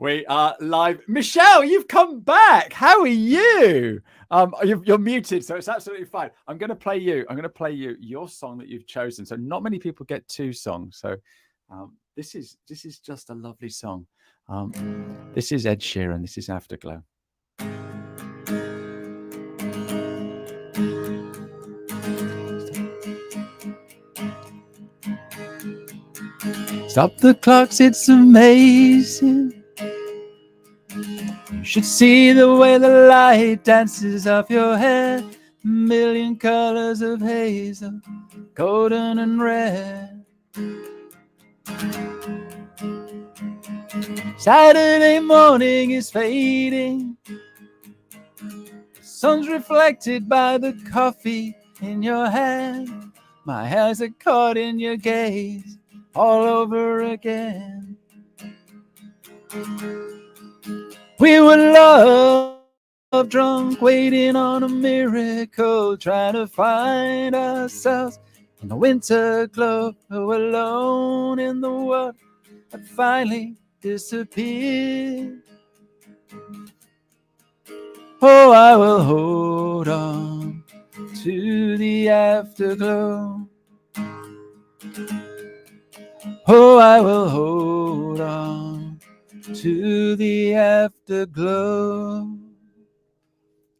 We are live. Michelle, you've come back. How are you? You're muted, so it's absolutely fine. I'm going to play you. I'm going to play you your song that you've chosen. So not many people get two songs. So this is just a lovely song. This is Ed Sheeran. This is Afterglow. Stop the clocks, it's amazing. You should see the way the light dances off your hair. A million colors of hazel, golden and red. Saturday morning is fading. The sun's reflected by the coffee in your hand. My eyes are caught in your gaze all over again. We were love drunk, waiting on a miracle, trying to find ourselves in the winter glow, alone in the world that finally disappeared. Oh, I will hold on to the afterglow. Oh, I will hold on to the afterglow.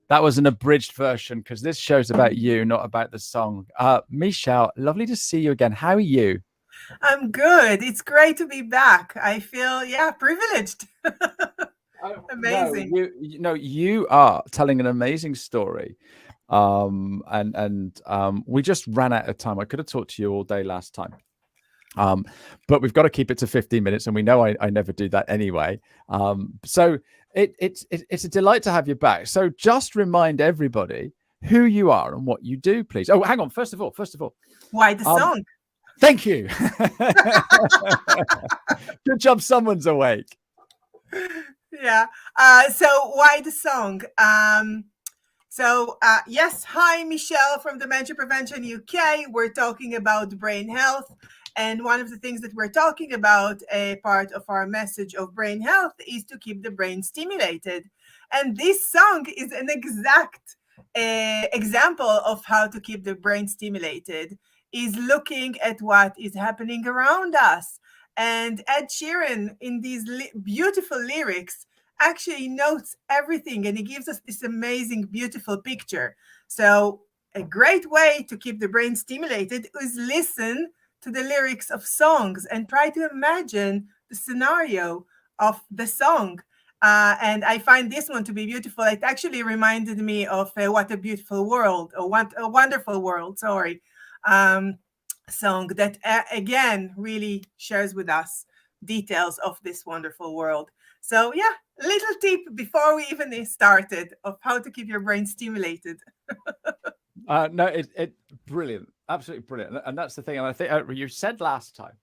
That was an abridged version because this show's about you, not about the song. Michelle, lovely to see you again. How are you? I'm good. It's great to be back. I feel, privileged. Amazing. No, you are telling an amazing story. We just ran out of time. I could have talked to you all day last time. But we've got to keep it to 15 minutes, and we know I never do that anyway. So it's a delight to have you back. So just remind everybody who you are and what you do, please. Oh, hang on. First of all, why the song? Thank you. Good job. Someone's awake. Yeah. So why the song? Yes. Hi, Michelle from Dementia Prevention UK. We're talking about brain health. And one of the things that we're talking about, a part of our message of brain health, is to keep the brain stimulated. And this song is an exact example of how to keep the brain stimulated, is looking at what is happening around us. And Ed Sheeran, in these beautiful lyrics, actually notes everything, and he gives us this amazing, beautiful picture. So a great way to keep the brain stimulated is listen to the lyrics of songs and try to imagine the scenario of the song. And I find this one to be beautiful. It actually reminded me of What a Beautiful World, or What a Wonderful World, song that, again, really shares with us details of this wonderful world. So, a little tip before we even started of how to keep your brain stimulated. No, it brilliant. Absolutely brilliant. And that's the thing. And I think you said last time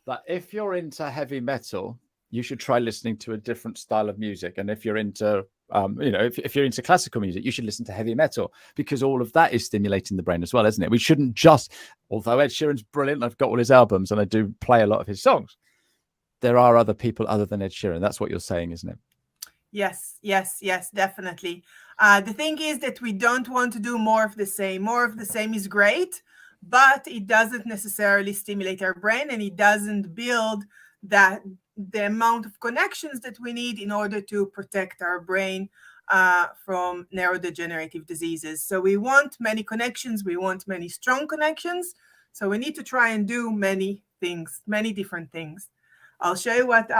that if you're into heavy metal, you should try listening to a different style of music. And if you're into, if you're into classical music, you should listen to heavy metal, because all of that is stimulating the brain as well, isn't it? We shouldn't just, although Ed Sheeran's brilliant, I've got all his albums and I do play a lot of his songs, there are other people other than Ed Sheeran. That's what you're saying, isn't it? Yes, definitely. The thing is that we don't want to do more of the same. More of the same is great, but it doesn't necessarily stimulate our brain, and it doesn't build the amount of connections that we need in order to protect our brain from neurodegenerative diseases. So we want many connections. We want many strong connections. So we need to try and do many things, many different things. I'll show you what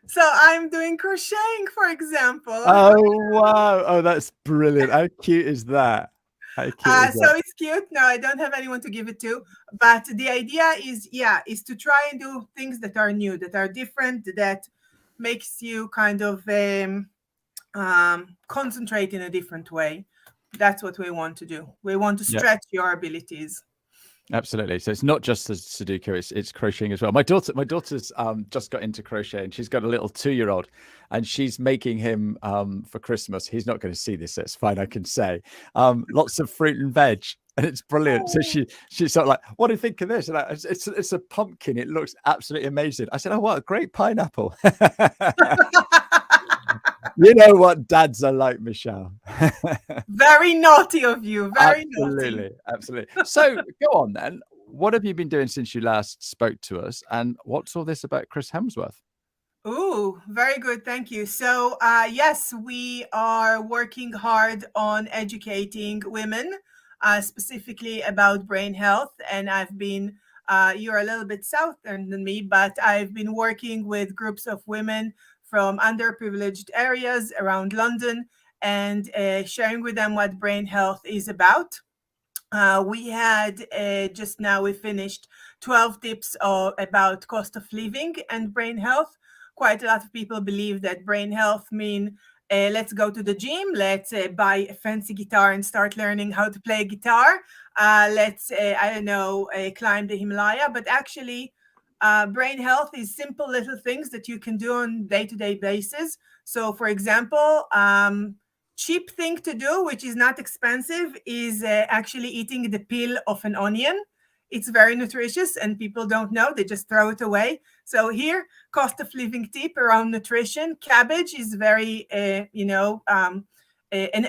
So I'm doing crocheting, for example. Oh, wow. Oh, that's brilliant. How cute is that? It's cute. No, I don't have anyone to give it to. But the idea is to try and do things that are new, that are different, that makes you kind of concentrate in a different way. That's what we want to do. We want to stretch your abilities. Absolutely. So it's not just the Sudoku, it's crocheting as well. My daughter's just got into crochet, and she's got a little 2-year-old, and she's making him for Christmas. He's not going to see this, so it's fine, I can say. Lots of fruit and veg. and it's brilliant. So Oh. she's sort of like, "What do you think of this?" And it's a pumpkin. It looks absolutely amazing. I said, "Oh, what a great pineapple!" You know what dads are like, Michelle. Very naughty of you. Very naughty. Absolutely, absolutely. So go on then. What have you been doing since you last spoke to us, and what's all this about Chris Hemsworth? Ooh, very good. Thank you. So, yes, we are working hard on educating women, specifically about brain health. And I've been, you're a little bit southern than me, but I've been working with groups of women from underprivileged areas around London and sharing with them what brain health is about. We had just now we finished 12 tips about cost of living and brain health. Quite a lot of people believe that brain health mean let's go to the gym, let's buy a fancy guitar and start learning how to play guitar. Let's I don't know climb the Himalaya, but actually. Brain health is simple little things that you can do on day-to-day basis. So, for example, cheap thing to do, which is not expensive, is actually eating the peel of an onion. It's very nutritious and people don't know, they just throw it away. So here, cost of living tip around nutrition. Cabbage is very, an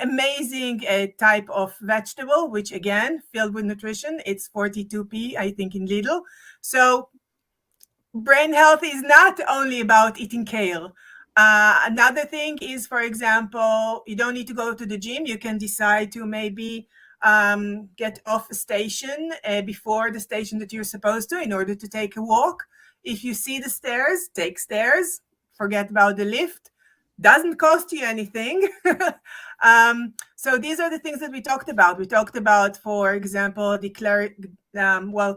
amazing type of vegetable, which again, filled with nutrition. It's 42p, I think, in Lidl. So brain health is not only about eating kale. Another thing is, for example, you don't need to go to the gym. You can decide to maybe get off a station before the station that you're supposed to in order to take a walk. If you see the stairs, take stairs. Forget about the lift. Doesn't cost you anything. So these are the things that we talked about. We talked about, for example,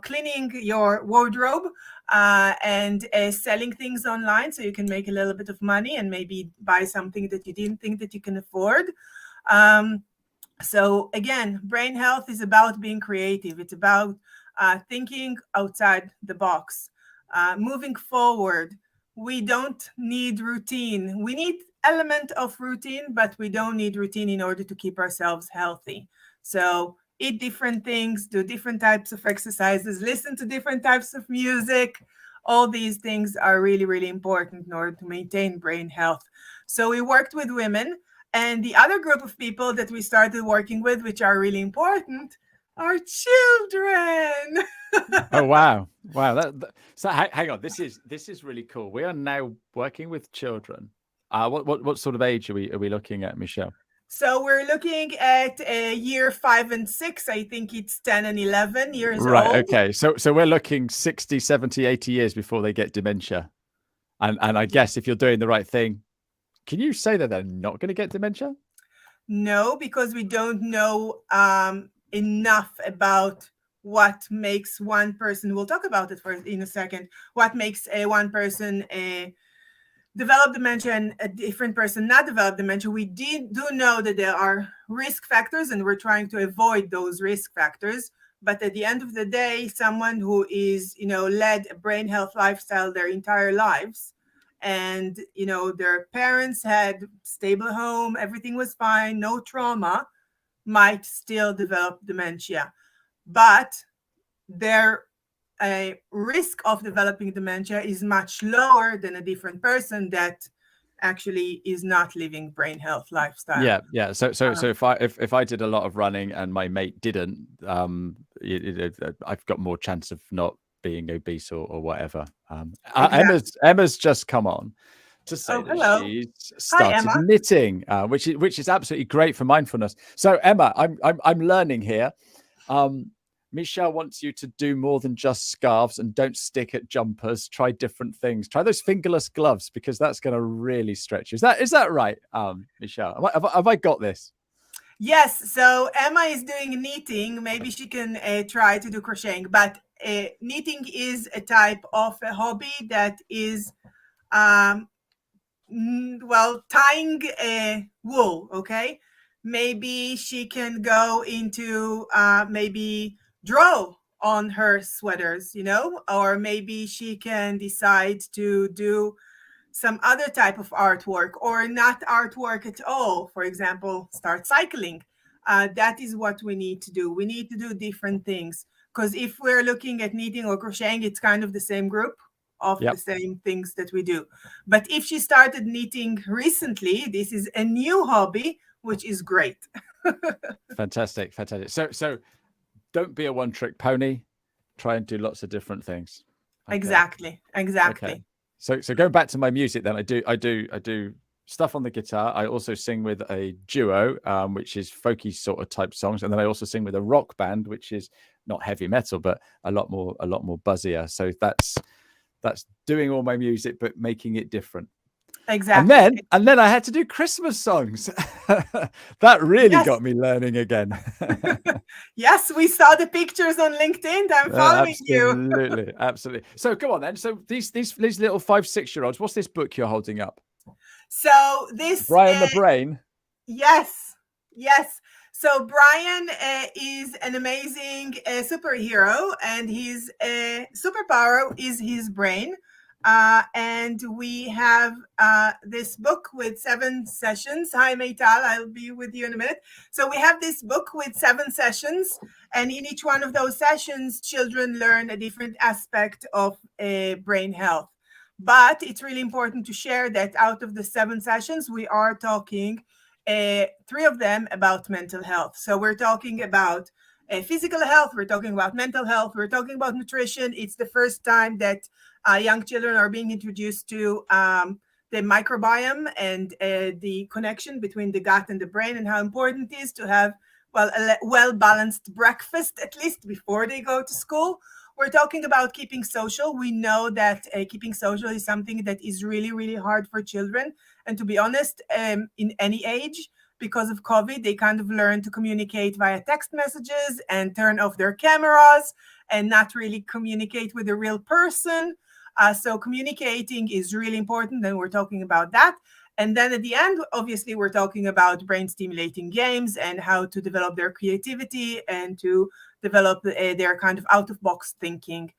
cleaning your wardrobe and selling things online so you can make a little bit of money and maybe buy something that you didn't think that you can afford. So again, brain health is about being creative. It's about thinking outside the box. Moving forward, we don't need routine. We need element of routine, but we don't need routine in order to keep ourselves healthy. So eat different things, do different types of exercises, listen to different types of music. All these things are really, really important in order to maintain brain health. So we worked with women, and the other group of people that we started working with, which are really important, are children. Oh wow, wow! So hang on, this is really cool. We are now working with children. What sort of age are we looking at, Michelle? So we're looking at year 5 and 6. I think it's 10 and 11 years Right. old. Okay. So we're looking 60, 70, 80 years before they get dementia. And I guess if you're doing the right thing, can you say that they're not going to get dementia? No, because we don't know enough about what makes one person, we'll talk about it in a second, what makes one person develop dementia and a different person not develop dementia. We do know that there are risk factors and we're trying to avoid those risk factors. But at the end of the day, someone who is, led a brain health lifestyle their entire lives, and their parents had stable home, everything was fine, no trauma, might still develop dementia. But their risk of developing dementia is much lower than a different person that actually is not living brain health lifestyle. Yeah. So if I did a lot of running and my mate didn't, I've got more chance of not being obese or whatever. Exactly. Emma's just come on to say Oh, that hello. she's Hi, started Emma. knitting, which is absolutely great for mindfulness. So Emma, I'm learning here. Michelle wants you to do more than just scarves and don't stick at jumpers. Try different things. Try those fingerless gloves because that's going to really stretch you. Is that right, Michelle? Have I got this? Yes. So Emma is doing knitting. Maybe she can try to do crocheting. But knitting is a type of a hobby that is, tying wool. Okay. Maybe she can go into maybe draw on her sweaters, or maybe she can decide to do some other type of artwork or not artwork at all. For example, start cycling. That is what we need to do. We need to do different things, because if we're looking at knitting or crocheting, it's kind of the same group of the same things that we do. But if she started knitting recently, this is a new hobby, which is great. Fantastic. So don't be a one-trick pony. Try and do lots of different things. Okay. Exactly. Okay. So going back to my music, then I do stuff on the guitar. I also sing with a duo, which is folky sort of type songs, and then I also sing with a rock band, which is not heavy metal, but a lot more buzzier. So that's doing all my music, but making it different. Exactly. And then I had to do Christmas songs. That really got me learning again. Yes, we saw the pictures on LinkedIn. I'm following you. Absolutely. So go on then. So these little 5-6-year-olds, what's this book you're holding up? So this Brian the Brain. Yes. So Brian is an amazing superhero, and his superpower is his brain. And we have this book with 7 sessions. Hi, Meital, I'll be with you in a minute. So we have this book with 7 sessions, and in each one of those sessions, children learn a different aspect of brain health. But it's really important to share that out of the 7 sessions, we are talking 3 of them about mental health. So we're talking about physical health, we're talking about mental health, we're talking about nutrition. It's the first time that young children are being introduced to the microbiome and the connection between the gut and the brain, and how important it is to have a well-balanced breakfast, at least before they go to school. We're talking about keeping social. We know that keeping social is something that is really, really hard for children. And to be honest, in any age, because of COVID, they kind of learn to communicate via text messages and turn off their cameras and not really communicate with a real person. So communicating is really important, and we're talking about that. And then at the end, obviously, we're talking about brain stimulating games and how to develop their creativity and to develop their kind of out of box thinking.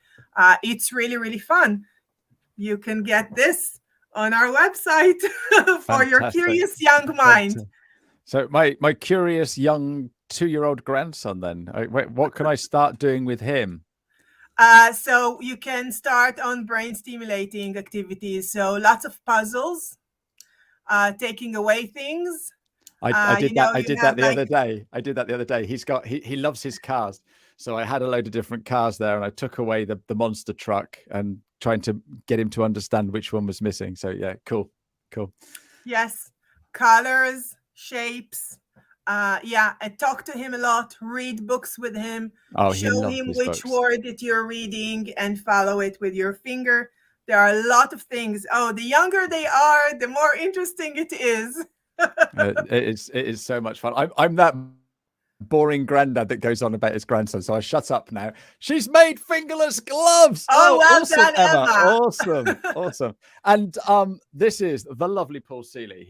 It's really, really fun. You can get this on our website for your curious young mind. So my curious young 2-year-old grandson, then, what can I start doing with him? So you can start on brain stimulating activities. So lots of puzzles, taking away things. I did that the other day. He loves his cars. So I had a load of different cars there, and I took away the monster truck and trying to get him to understand which one was missing. So yeah, cool. Yes, colors, shapes. I talk to him a lot, read books with him, show him which word that you're reading and follow it with your finger. There are a lot of things. Oh, the younger they are, the more interesting it is. It is so much fun. I'm that boring granddad that goes on about his grandson, so I shut up now. She's made fingerless gloves. Oh, well awesome, done, Emma. Awesome. And this is the lovely Paul Seeley.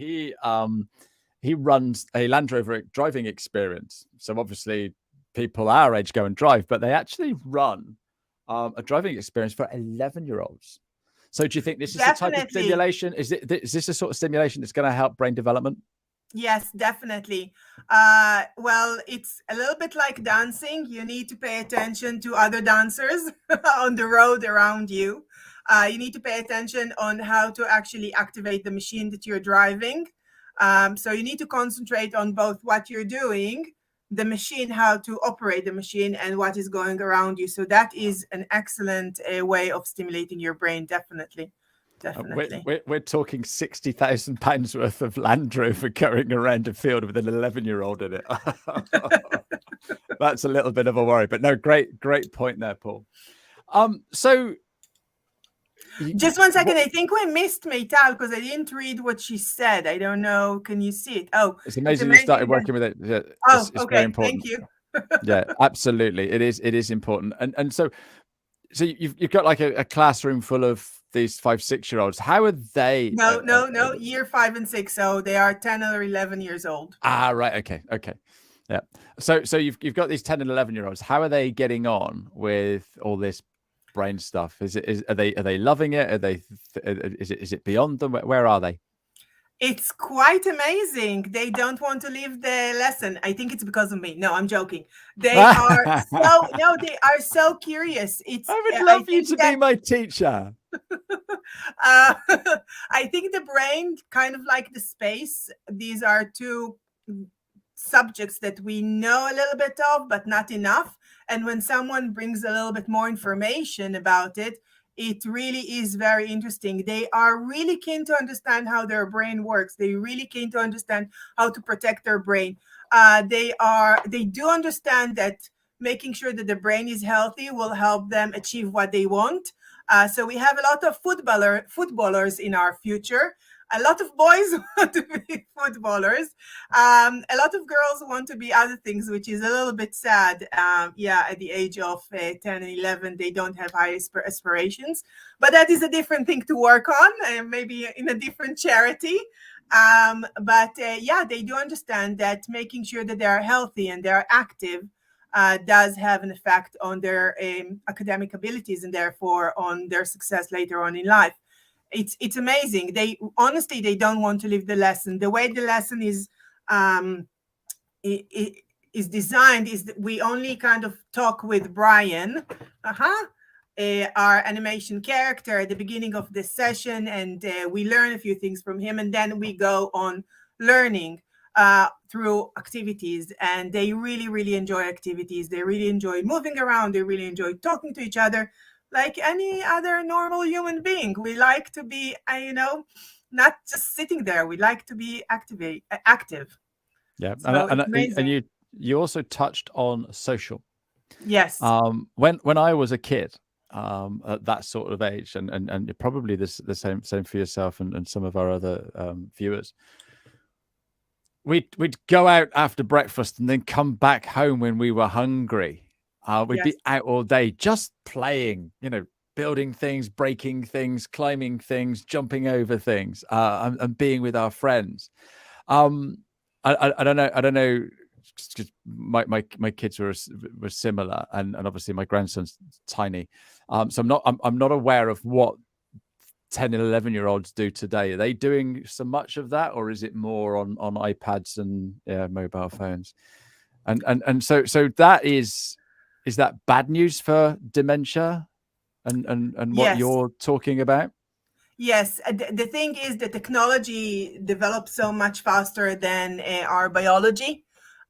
He runs a Land Rover driving experience. So obviously people our age go and drive, but they actually run a driving experience for 11-year-olds. So do you think this is the type of stimulation? Is this the sort of stimulation that's going to help brain development? Yes, definitely. Well, it's a little bit like dancing. You need to pay attention to other dancers on the road around you. You need to pay attention on how to actually activate the machine that you're driving. So you need to concentrate on both what you're doing, the machine, how to operate the machine, and what is going around you. So that is an excellent way of stimulating your brain, definitely. We're talking £60,000 worth of Land Rover going around a field with an 11-year-old in it. That's a little bit of a worry, but no, great point there, Paul. So just one second. I think we missed Meital because I didn't read what she said. I don't know. Can you see it? Oh, it's amazing you started working with it. Yeah, it's okay. Thank you. Yeah, absolutely. It is important. And so you've got like a classroom full of these 5-6-year-olds. How are they? No, year 5 and 6. So they are 10 or 11 years old. Right. Okay. Yeah. So you've got these 10 and 11-year-olds. How are they getting on with all this brain stuff? Are they loving it? Is it beyond them? Where are they? It's quite amazing. They don't want to leave the lesson. I think it's because of me. No, I'm joking. They are so no, they are so curious. It's I would I love you think to that be my teacher. uh, I think the brain, kind of like the space, these are two subjects that we know a little bit of, but not enough. And when someone brings a little bit more information about it, it really is very interesting. They are really keen to understand how their brain works. They really keen to understand how to protect their brain. They do understand that making sure that the brain is healthy will help them achieve what they want. So we have a lot of footballers in our future. A lot of boys want to be footballers. A lot of girls want to be other things, which is a little bit sad. Yeah, at the age of 10 and 11, they don't have high aspirations. But that is a different thing to work on, maybe in a different charity. But yeah, they do understand that making sure that they are healthy and they are active does have an effect on their academic abilities and therefore on their success later on in life. It's amazing. They honestly, they don't want to leave the lesson. The way the lesson is um, is designed is that we only kind of talk with Brian, our animation character, at the beginning of this session, and we learn a few things from him, and then we go on learning through activities. And they really, really enjoy activities. They really enjoy moving around. They really enjoy talking to each other like any other normal human being. We like to be, not just sitting there. We like to be active. Yeah, So it's and amazing. you also touched on social. Yes. When I was a kid, at that sort of age, and probably the same for yourself and some of our other viewers, we'd go out after breakfast and then come back home when we were hungry. We'd Yes. be out all day just playing, building things, breaking things, climbing things, jumping over things, and being with our friends. Um, I don't know. I don't know. Just my kids were similar, and obviously my grandson's tiny. So I'm not aware of what 10 and 11-year-olds do today. Are they doing so much of that, or is it more on iPads and mobile phones? And so is that bad news for dementia and what Yes. you're talking about? Yes. The thing is, the technology develops so much faster than our biology.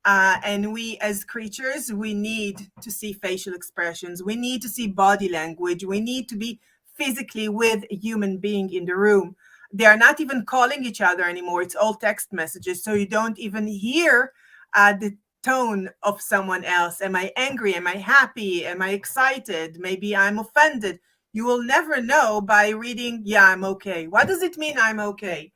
And we as creatures, we need to see facial expressions. We need to see body language. We need to be physically with a human being in the room. They are not even calling each other anymore. It's all text messages. So you don't even hear the tone of someone else. Am I angry? Am I happy? Am I excited? Maybe I'm offended. You will never know by reading, yeah, I'm okay. What does it mean I'm okay?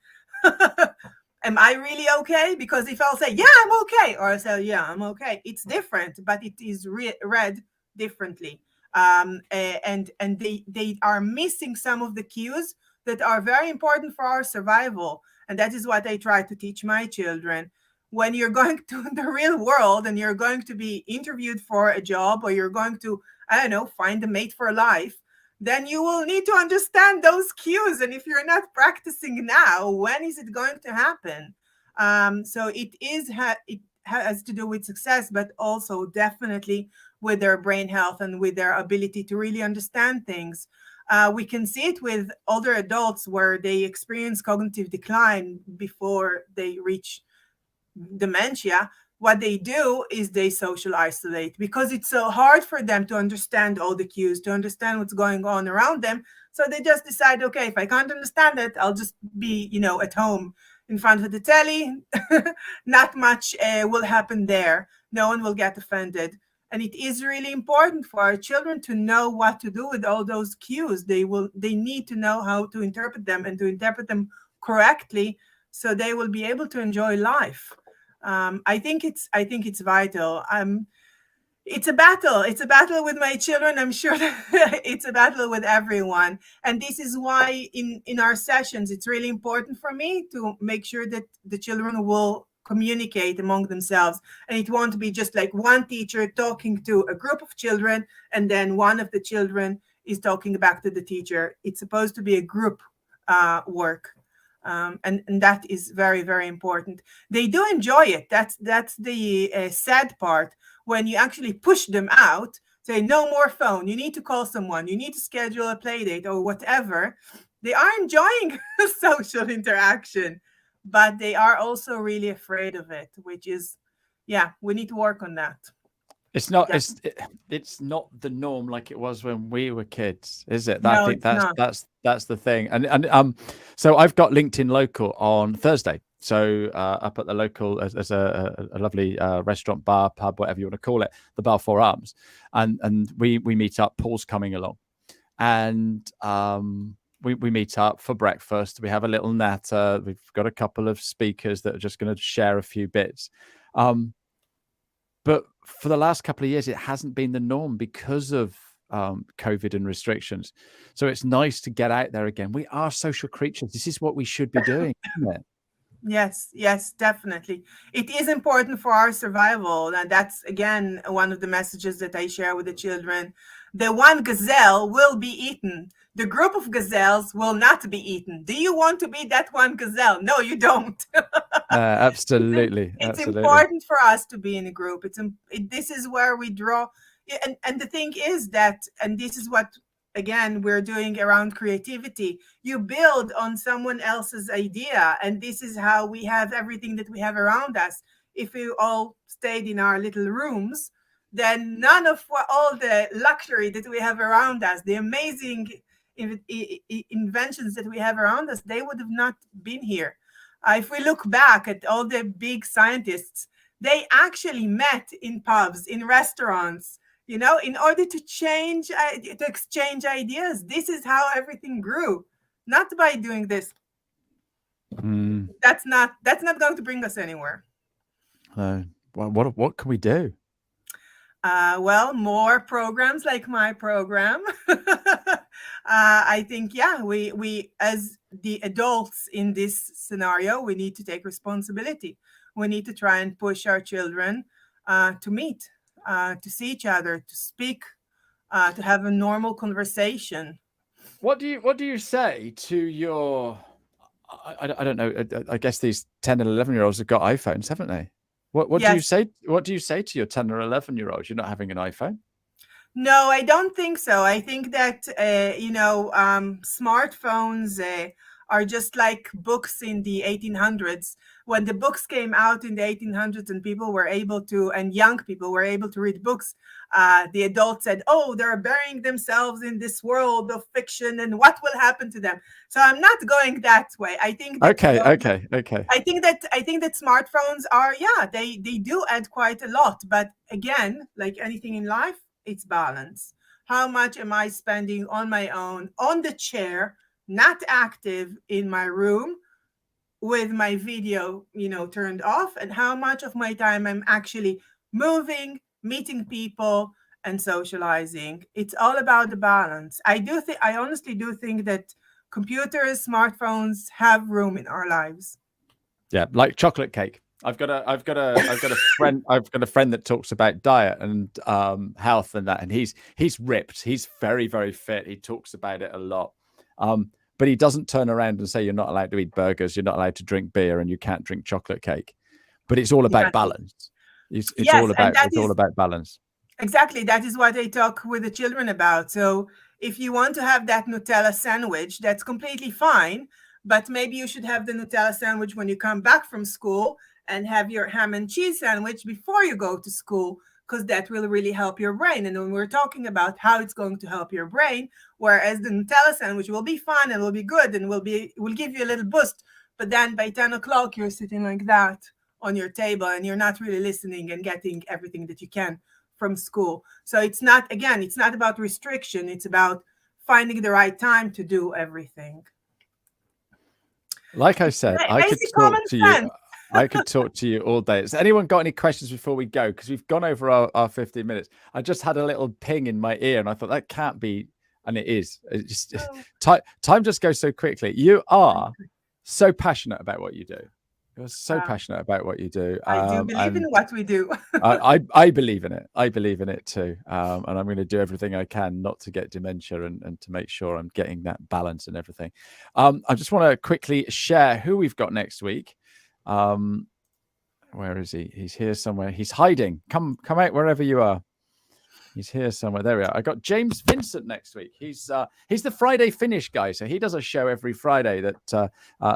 Am I really okay? Because if I'll say, yeah, I'm okay, or I say, yeah, I'm okay, it's different, but it is read differently. And they are missing some of the cues that are very important for our survival. And that is what I try to teach my children. When you're going to the real world and you're going to be interviewed for a job, or you're going to, I don't know, find a mate for life, then you will need to understand those cues. And if you're not practicing now, when is it going to happen? So it has to do with success, but also definitely with their brain health and with their ability to really understand things. We can see it with older adults where they experience cognitive decline before they reach dementia. What they do is they social isolate because it's so hard for them to understand all the cues, to understand what's going on around them. So they just decide, okay, if I can't understand it, I'll just be, at home in front of the telly. Not much will happen there. No one will get offended. And it is really important for our children to know what to do with all those cues. They need to know how to interpret them and to interpret them correctly so they will be able to enjoy life. I think it's vital. It's a battle. It's a battle with my children. I'm sure that it's a battle with everyone. And this is why in our sessions, it's really important for me to make sure that the children will communicate among themselves. And it won't be just like one teacher talking to a group of children, and then one of the children is talking back to the teacher. It's supposed to be a group work. And that is very, very important. They do enjoy it. That's the sad part. When you actually push them out, say no more phone, you need to call someone, you need to schedule a play date or whatever, they are enjoying social interaction, but they are also really afraid of it, which is, yeah, we need to work on that. It's not it's not the norm like it was when we were kids, is it? I No, think it's not. that's the thing. And so I've got LinkedIn Local on Thursday. So up at the local, there's a lovely restaurant, bar, pub, whatever you want to call it, the Bar Four Arms, and we meet up. Paul's coming along, and we meet up for breakfast. We have a little natter. We've got a couple of speakers that are just going to share a few bits. But for the last couple of years, it hasn't been the norm because of COVID and restrictions. So it's nice to get out there again. We are social creatures. This is what we should be doing, isn't it? Yes, definitely. It is important for our survival. And that's, again, one of the messages that I share with the children. The one gazelle will be eaten. The group of gazelles will not be eaten. Do you want to be that one gazelle? No, you don't. Absolutely. It's absolutely. important for us to be in a group. This is where we draw. And the thing is that, and this is what, again, we're doing around creativity. You build on someone else's idea, and this is how we have everything that we have around us. If we all stayed in our little rooms, then none of all the luxury that we have around us, the amazing inventions that we have around us, they would have not been here. If we look back at all the big scientists, they actually met in pubs, in restaurants, in order to exchange ideas. This is how everything grew, not by doing this. That's not going to bring us anywhere. Well, what can we do? Well, more programs like my program. I think, yeah, we as the adults in this scenario, we need to take responsibility. We need to try and push our children to meet, to see each other, to speak, to have a normal conversation. What do you say to your? I don't know. I guess these 10 and 11-year-olds have got iPhones, haven't they? What Yes. do you say? What do you say to your 10 or 11-year-olds? You're not having an iPhone? No, I don't think so. I think that smartphones are just like books in the 1800s. When the books came out in the 1800s and people were able to, and young people were able to read books, the adults said, oh, they're burying themselves in this world of fiction, and what will happen to them? So I'm not going that way. I think that, Okay. I think that smartphones are, yeah, they do add quite a lot. But again, like anything in life, it's balance. How much am I spending on my own, on the chair, not active in my room with my video, turned off, and how much of my time I'm actually moving, meeting people, and socializing? It's all about the balance. I honestly do think that computers, smartphones have room in our lives. Yeah, like chocolate cake. I've got a friend. I've got a friend that talks about diet and health and that, and he's ripped. He's very, very fit. He talks about it a lot, but he doesn't turn around and say you're not allowed to eat burgers, you're not allowed to drink beer, and you can't drink chocolate cake. But it's all about balance. It's all about balance. Exactly. That is what I talk with the children about. So if you want to have that Nutella sandwich, that's completely fine. But maybe you should have the Nutella sandwich when you come back from school, and have your ham and cheese sandwich before you go to school, because that will really help your brain. And when we're talking about how it's going to help your brain, whereas the Nutella sandwich will be fun and will be good and will give you a little boost. But then by 10 o'clock, you're sitting like that on your table and you're not really listening and getting everything that you can from school. So it's not about restriction. It's about finding the right time to do everything. Like I said, I could talk to you. I could talk to you all day. Has anyone got any questions before we go? Because we've gone over our 15 minutes. I just had a little ping in my ear and I thought that can't be, and it is. It's just, time just goes so quickly. You are so passionate about what you do. You're so passionate about what you do. I do believe in what we do. I believe in it. I believe in it too. And I'm going to do everything I can not to get dementia and to make sure I'm getting that balance and everything. I just want to quickly share who we've got next week. Where is he? He's here somewhere. He's hiding. Come out wherever you are. He's here somewhere. There we are. I got James Vincent next week. He's the Friday finish guy. So he does a show every Friday that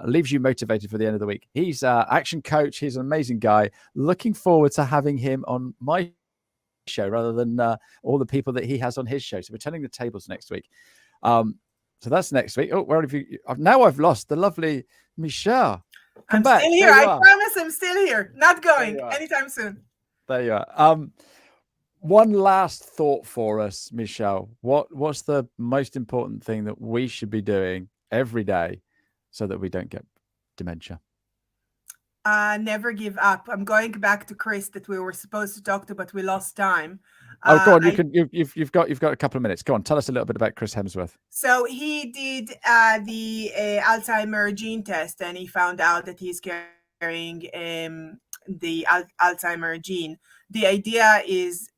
leaves you motivated for the end of the week. He's an action coach. He's an amazing guy. Looking forward to having him on my show rather than all the people that he has on his show. So we're turning the tables next week. So that's next week. Oh, where have you? Now I've lost the lovely Michelle. I'm back. Still here. I promise I'm still here. Not going anytime soon. There you are. One last thought for us, Michelle. What's the most important thing that we should be doing every day so that we don't get dementia? Never give up. I'm going back to Chris that we were supposed to talk to, but we lost time. Oh, go on. You've got a couple of minutes. Go on. Tell us a little bit about Chris Hemsworth. So he did the Alzheimer gene test, and he found out that he's carrying the Alzheimer gene. The idea is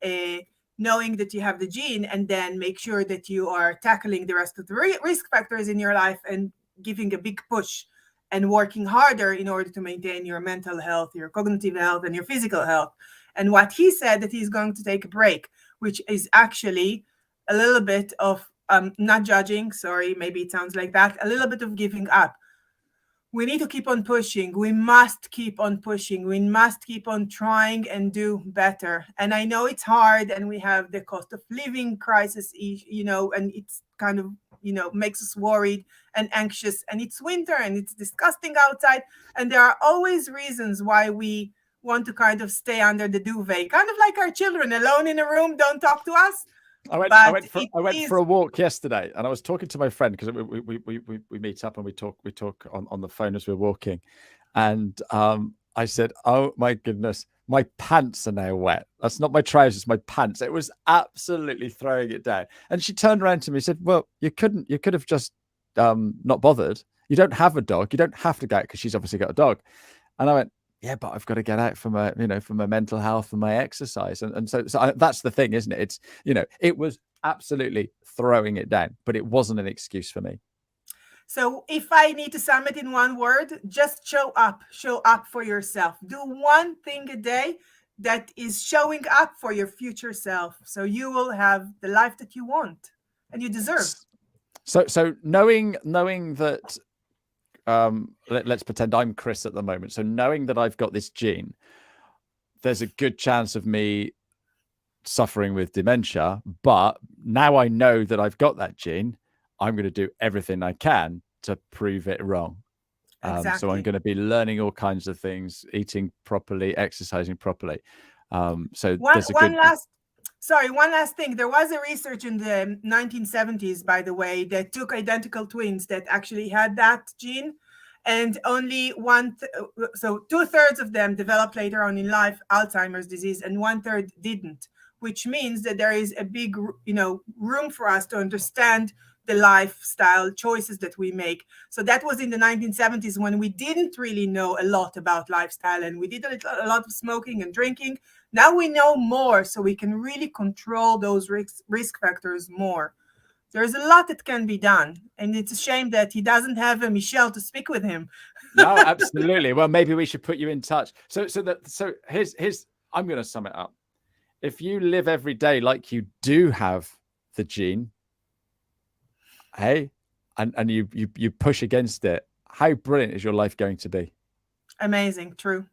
knowing that you have the gene and then make sure that you are tackling the rest of the risk factors in your life and giving a big push and working harder in order to maintain your mental health, your cognitive health, and your physical health. And what he said that he's going to take a break, which is actually a little bit of not judging, sorry, maybe it sounds like that, a little bit of giving up. We need to keep on pushing. We must keep on pushing. We must keep on trying and do better. And I know it's hard, and we have the cost of living crisis, and it's kind of, makes us worried and anxious. And it's winter and it's disgusting outside. And there are always reasons why we want to kind of stay under the duvet, kind of like our children, alone in a room, don't talk to us. I went for a walk yesterday, and I was talking to my friend because we meet up and we talk on the phone as we're walking, and I said, "Oh my goodness, my pants are now wet. That's not my trousers, my pants." It was absolutely throwing it down. And she turned around to me and said, "Well, you could have just not bothered. You don't have a dog. You don't have to go out," because she's obviously got a dog. And I went, yeah, but I've got to get out for my mental health and my exercise. And so that's the thing, isn't it? It's, it was absolutely throwing it down, but it wasn't an excuse for me. So if I need to sum it in one word, just show up for yourself. Do one thing a day that is showing up for your future self. So you will have the life that you want and you deserve. So knowing that, let's pretend I'm Chris at the moment. So knowing that I've got this gene, there's a good chance of me suffering with dementia. But now I know that I've got that gene, I'm going to do everything I can to prove it wrong. Exactly. So I'm going to be learning all kinds of things, eating properly, exercising properly. So one last thing. There was a research in the 1970s, by the way, that took identical twins that actually had that gene, and only 2/3 of them developed later on in life Alzheimer's disease, and 1/3 didn't, which means that there is a big, room for us to understand the lifestyle choices that we make. So that was in the 1970s when we didn't really know a lot about lifestyle, and we did a lot of smoking and drinking. Now we know more, so we can really control those risk factors more. There's a lot that can be done, and it's a shame that he doesn't have a Michelle to speak with him. No, absolutely. Well, maybe we should put you in touch. So here's I'm going to sum it up. If you live every day like you do have the gene, hey, and you push against it, how brilliant is your life going to be? Amazing. True.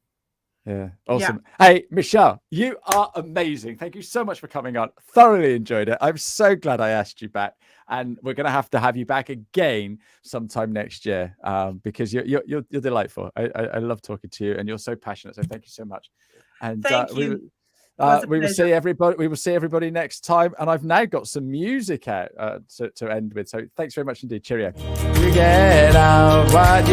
Yeah. Awesome. Yeah. Hey, Michelle, you are amazing. Thank you so much for coming on. Thoroughly enjoyed it. I'm so glad I asked you back, and we're going to have you back again sometime next year, because you're delightful. I love talking to you, and you're so passionate. So thank you so much. And thank you. We will see everybody next time. And I've now got some music out to end with. So thanks very much indeed. Cheerio. You get out what